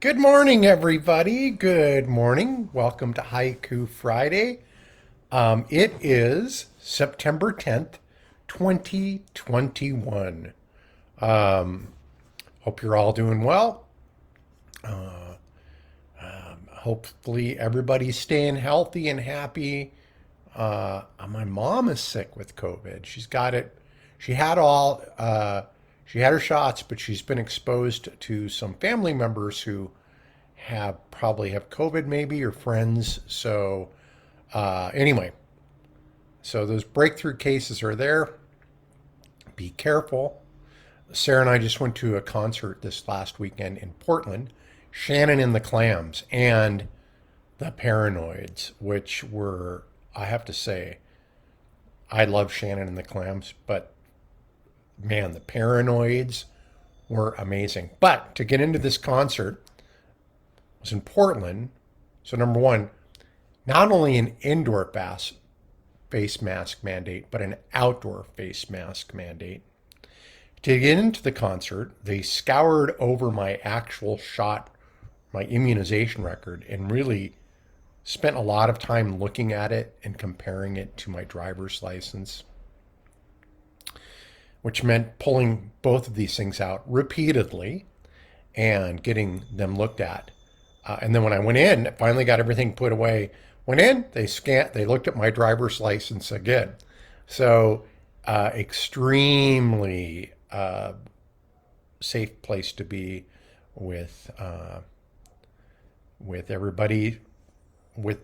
Good morning, everybody. Good morning. Welcome to Haiku Friday. It is September 10th, 2021. Hope you're all doing well. Hopefully, everybody's staying healthy and happy. My mom is sick with COVID. She's got it. She had all. She had her shots, but she's been exposed to some family members who have probably have COVID, maybe, or friends. So anyway, so those breakthrough cases are there. Be careful. Sarah and I just went to a concert this last weekend in Portland. Shannon and the Clams and the Paranoids, which were, I have to say, I love Shannon and the Clams, but man, the Paranoids were amazing. But to get into this concert, it was in Portland. So number one, not only an indoor face mask mandate, but an outdoor face mask mandate. To get into the concert, they scoured over my actual shot, my immunization record, and really spent a lot of time looking at it and comparing it to my driver's license, which meant pulling both of these things out repeatedly and getting them looked at. And then when I went in, finally got everything put away. Went in, they looked at my driver's license again. So extremely safe place to be with everybody with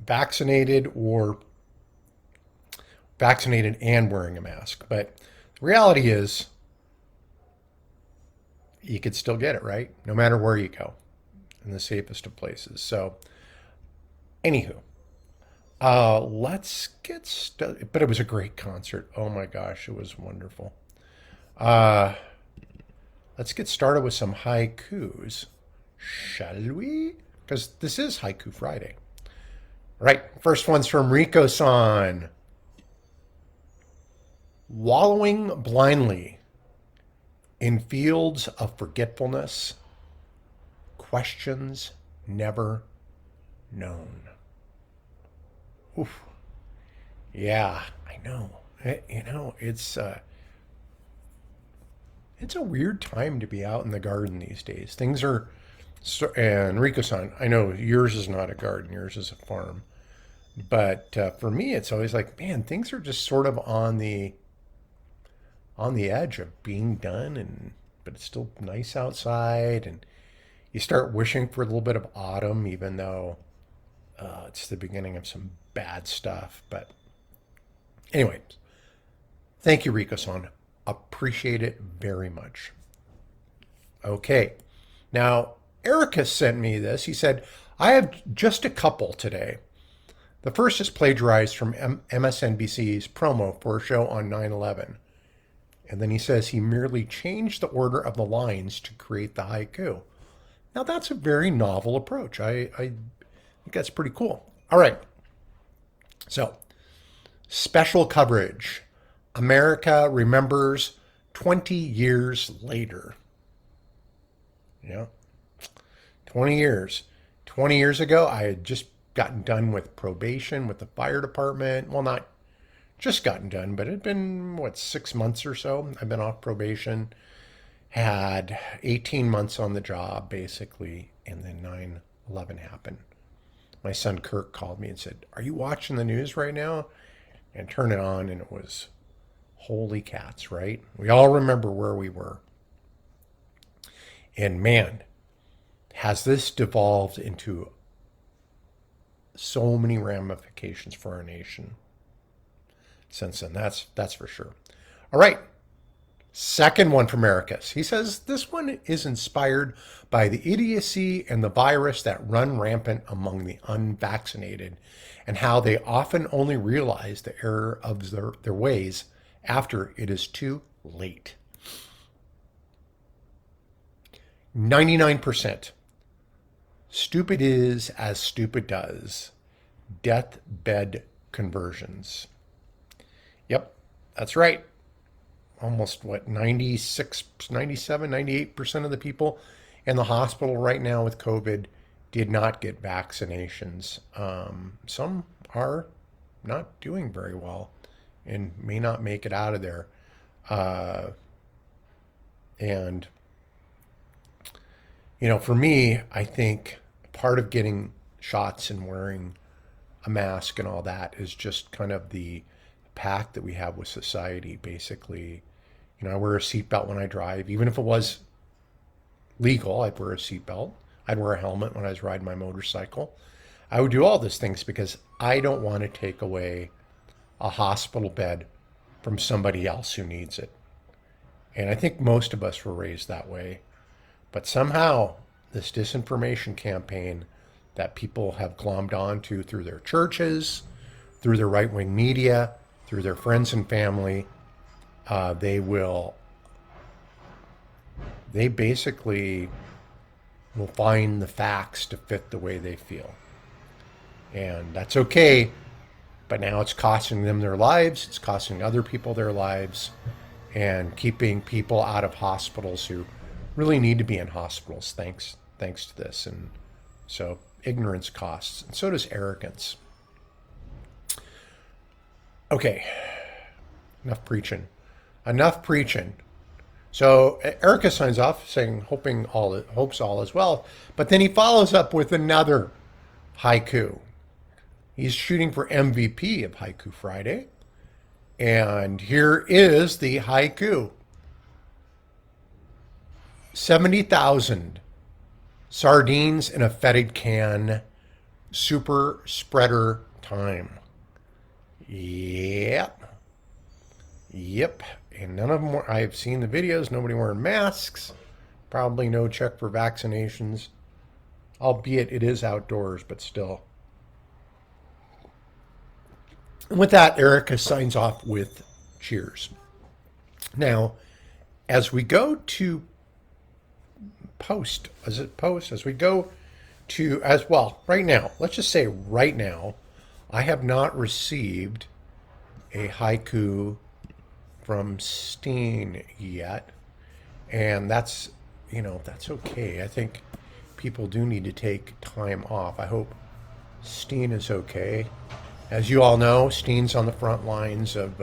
vaccinated or vaccinated and wearing a mask. But the reality is, you could still get it, right? No matter where you go, in the safest of places. So, anywho, let's get started. But it was a great concert. Oh my gosh, it was wonderful. Uh, let's get started with some haikus, shall we? Because this is Haiku Friday. All right, first one's from Rico-san. Wallowing blindly in fields of forgetfulness, questions never known. Oof. Yeah, I know. It's a weird time to be out in the garden these days. Things are, and Rico-san, I know yours is not a garden, yours is a farm. But for me, it's always like, man, things are just sort of on the edge of being done, and but it's still nice outside, and you start wishing for a little bit of autumn, even though it's the beginning of some bad stuff. But anyway, thank you, Rico-san. Appreciate it very much. Okay, now Erica sent me this. He said, I have just a couple today. The first is plagiarized from MSNBC's promo for a show on 9/11. And then he says he merely changed the order of the lines to create the haiku. Now, that's a very novel approach. I think that's pretty cool. All right. So, special coverage. America remembers 20 years later. Yeah. 20 years. 20 years ago, I had just gotten done with probation with the fire department. Well, not just gotten done, but it had been, 6 months or so. I've been off probation, had 18 months on the job, basically, and then 9/11 happened. My son Kirk called me and said, are you watching the news right now? And turned it on, and it was holy cats, right? We all remember where we were. And man, has this devolved into so many ramifications for our nation since then. That's for sure. All right. Second one from Ericus. He says this one is inspired by the idiocy and the virus that run rampant among the unvaccinated, and how they often only realize the error of their ways after it is too late. 99%. Stupid is as stupid does. Deathbed conversions. Yep, that's right. Almost 96, 97, 98% of the people in the hospital right now with COVID did not get vaccinations. Some are not doing very well and may not make it out of there. Uh, and, for me, I think part of getting shots and wearing a mask and all that is just kind of the pact that we have with society, basically. I wear a seatbelt when I drive, even if it was legal, I'd wear a seatbelt. I'd wear a helmet when I was riding my motorcycle. I would do all these things because I don't want to take away a hospital bed from somebody else who needs it. And I think most of us were raised that way. But somehow, this disinformation campaign that people have glommed onto through their churches, through their right wing media, through their friends and family, they basically will find the facts to fit the way they feel. And that's okay, but now it's costing them their lives, it's costing other people their lives, and keeping people out of hospitals who really need to be in hospitals thanks to this. And so ignorance costs, and so does arrogance. Okay, enough preaching. So Erica signs off saying, hopes all is well. But then he follows up with another haiku. He's shooting for MVP of Haiku Friday. And here is the haiku. 70,000 sardines in a fetid can. Super spreader time. Yep. And none of them were, I've seen the videos, nobody wearing masks. Probably no check for vaccinations. Albeit it is outdoors, but still. And with that, Erica signs off with cheers. Now, as we go to right now, let's just say right now, I have not received a haiku from Steen yet. And that's okay. I think people do need to take time off. I hope Steen is okay. As you all know, Steen's on the front lines of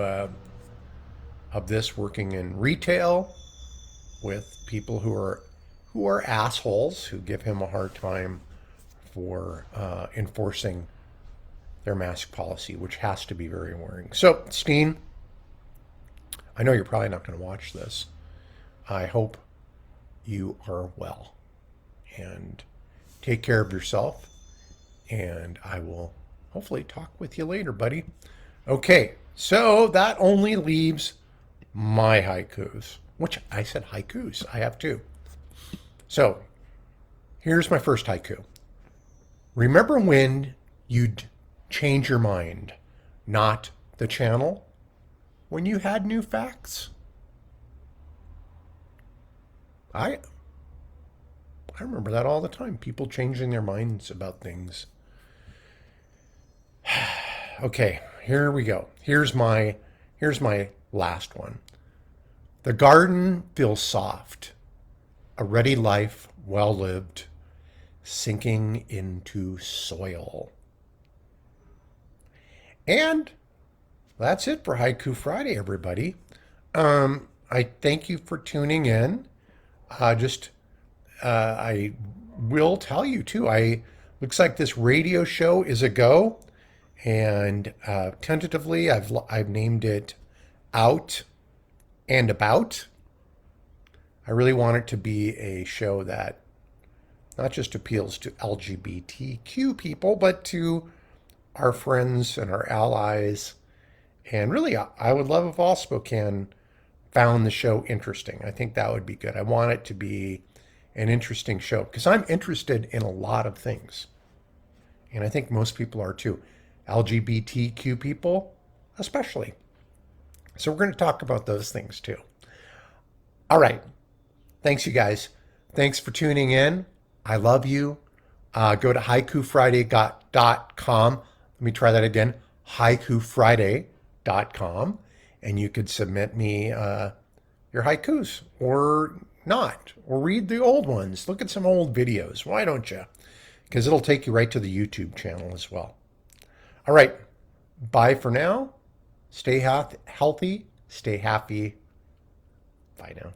this, working in retail with people who are assholes who give him a hard time for enforcing their mask policy, which has to be very worrying. So, Steen, I know you're probably not going to watch this. I hope you are well, and take care of yourself, and I will hopefully talk with you later, buddy. Okay, so that only leaves my haikus, which I said haikus. I have two. So here's my first haiku. Remember when you'd change your mind, not the channel, when you had new facts? I remember that all the time. People changing their minds about things. Okay, here we go. Here's my last one. The garden feels soft. A ready life, well lived, sinking into soil. And that's it for Haiku Friday, everybody. I thank you for tuning in. I will tell you too. Looks like this radio show is a go, and tentatively, I've named it Out and About. I really want it to be a show that not just appeals to LGBTQ people, but to our friends and our allies. And really, I would love if all Spokane found the show interesting. I think that would be good. I want it to be an interesting show because I'm interested in a lot of things. And I think most people are too. LGBTQ people, especially. So we're going to talk about those things too. All right. Thanks, you guys. Thanks for tuning in. I love you. Go to haikufriday.com. Let me try that again. haikufriday.com. And you could submit me your haikus or not, or read the old ones. Look at some old videos. Why don't you? Because it'll take you right to the YouTube channel as well. All right. Bye for now. Stay healthy. Stay happy. Bye now.